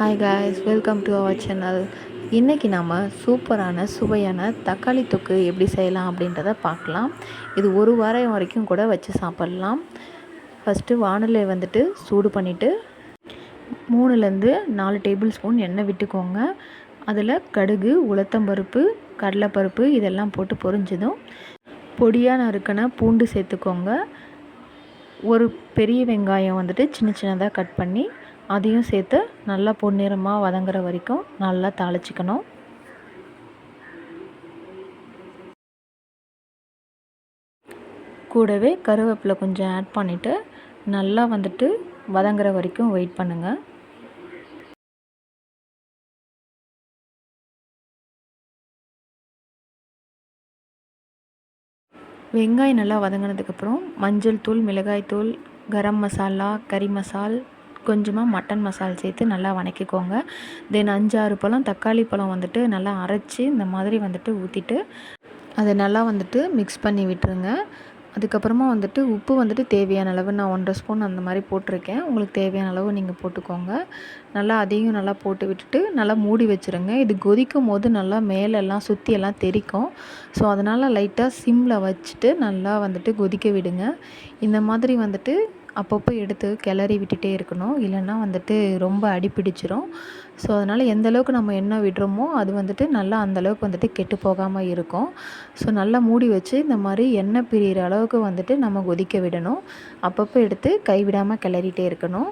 Hi guys, welcome to our channel. இன்றைக்கி நாம் சூப்பரான சுவையான தக்காளி தொக்கு எப்படி செய்யலாம் அப்படின்றத பார்க்கலாம். இது ஒரு வாரம் வரைக்கும் கூட வச்சு சாப்பிட்லாம். ஃபஸ்ட்டு வானலியை வந்துட்டு சூடு பண்ணிவிட்டு 3-4 டேபிள் ஸ்பூன் எண்ணெய் விட்டுக்கோங்க. அதில் கடுகு, உளுத்தம்பருப்பு, கடலைப்பருப்பு இதெல்லாம் போட்டு பொரிஞ்சதும் பொடியாக நறுக்கின பூண்டு சேர்த்துக்கோங்க. ஒரு பெரிய வெங்காயம் வந்துட்டு சின்ன சின்னதாக கட் பண்ணி அதையும் சேர்த்து நல்லா பொன்னிறமாக வதங்குற வரைக்கும் நல்லா தாளிச்சிக்கணும். கூடவே கருவேப்பிலை கொஞ்சம் ஆட் பண்ணிவிட்டு நல்லா வந்துட்டு வதங்குற வரைக்கும் வெயிட் பண்ணுங்கள். வெங்காயம் நல்லா வதங்கினதுக்கப்புறம் மஞ்சள் தூள், மிளகாய் தூள், கரம் மசாலா, கறி மசால், கொஞ்சமாக மட்டன் மசாலா சேர்த்து நல்லா வதக்கிக்கோங்க. தென் 5-6 பழம் தக்காளி பழம் வந்துட்டு நல்லா அரைச்சி இந்த மாதிரி வந்துட்டு ஊற்றிட்டு அதை நல்லா வந்துட்டு மிக்ஸ் பண்ணி விட்டுருங்க. அதுக்கப்புறமா வந்துட்டு உப்பு வந்துட்டு தேவையான அளவு, நான் 1.5 ஸ்பூன் அந்த மாதிரி போட்டிருக்கேன். உங்களுக்கு தேவையான அளவு நீங்கள் போட்டுக்கோங்க. நல்லா அதையும் நல்லா போட்டு விட்டுட்டு நல்லா மூடி வச்சுருங்க. இது கொதிக்கும் போது நல்லா மேலெல்லாம் சுற்றியெல்லாம் தெறிக்கும். ஸோ அதனால் லைட்டாக சிம்மில் வச்சுட்டு நல்லா வந்துட்டு கொதிக்க விடுங்க. இந்த மாதிரி வந்துட்டு அப்பப்போ எடுத்து கிளறி விட்டுட்டே இருக்கணும், இல்லைன்னா வந்துட்டு ரொம்ப அடிப்பிடிச்சிரும். ஸோ அதனால் எந்த அளவுக்கு நம்ம எண்ணெய் விடுறோமோ அது வந்துட்டு நல்லா அந்தளவுக்கு வந்துட்டு கெட்டு போகாமல் இருக்கும். ஸோ நல்லா மூடி வச்சு இந்த மாதிரி எண்ணெய் பிரிகிற அளவுக்கு வந்துட்டு நம்ம கொதிக்க விடணும். அப்பப்போ எடுத்து கைவிடாமல் கிளறிட்டே இருக்கணும்.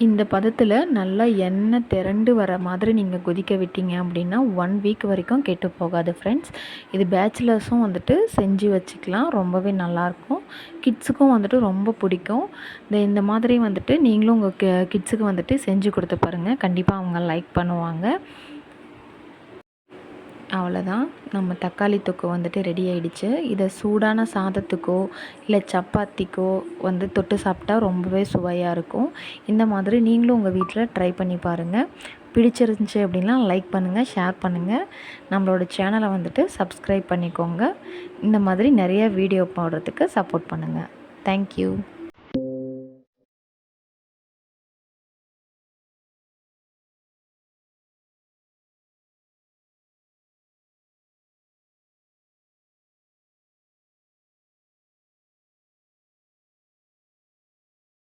இந்த பதத்தில் நல்லா எண்ணெய் திரண்டு வர மாதிரி நீங்கள் கொதிக்க விட்டீங்க அப்படின்னா 1 வீக் வரைக்கும் கெட்டு போகாது ஃப்ரெண்ட்ஸ். இது பேச்சுலர்ஸும் வந்துட்டு செஞ்சு வச்சுக்கலாம், ரொம்பவே நல்லாயிருக்கும். கிட்ஸுக்கும் வந்துட்டு ரொம்ப பிடிக்கும். இந்த மாதிரி வந்துட்டு நீங்களும் உங்கள் கிட்ஸுக்கு வந்துட்டு செஞ்சு கொடுத்து பாருங்கள், கண்டிப்பாக அவங்க லைக் பண்ணுவாங்க. அவ்வளோதான், நம்ம தக்காளி தொக்கு வந்துட்டு ரெடி ஆகிடுச்சு. இதை சூடான சாதத்துக்கோ இல்லை சப்பாத்திக்கோ வந்து தொட்டு சாப்பிட்டா ரொம்பவே சுவையாக இருக்கும். இந்த மாதிரி நீங்களும் உங்கள் வீட்டில் ட்ரை பண்ணி பாருங்கள். பிடிச்சிருந்துச்சி அப்படின்னா லைக் பண்ணுங்கள், ஷேர் பண்ணுங்கள். நம்மளோட சேனலை வந்துட்டு சப்ஸ்கிரைப் பண்ணிக்கோங்க. இந்த மாதிரி நிறைய வீடியோ போடுறதுக்கு சப்போர்ட் பண்ணுங்கள். தேங்க்யூ.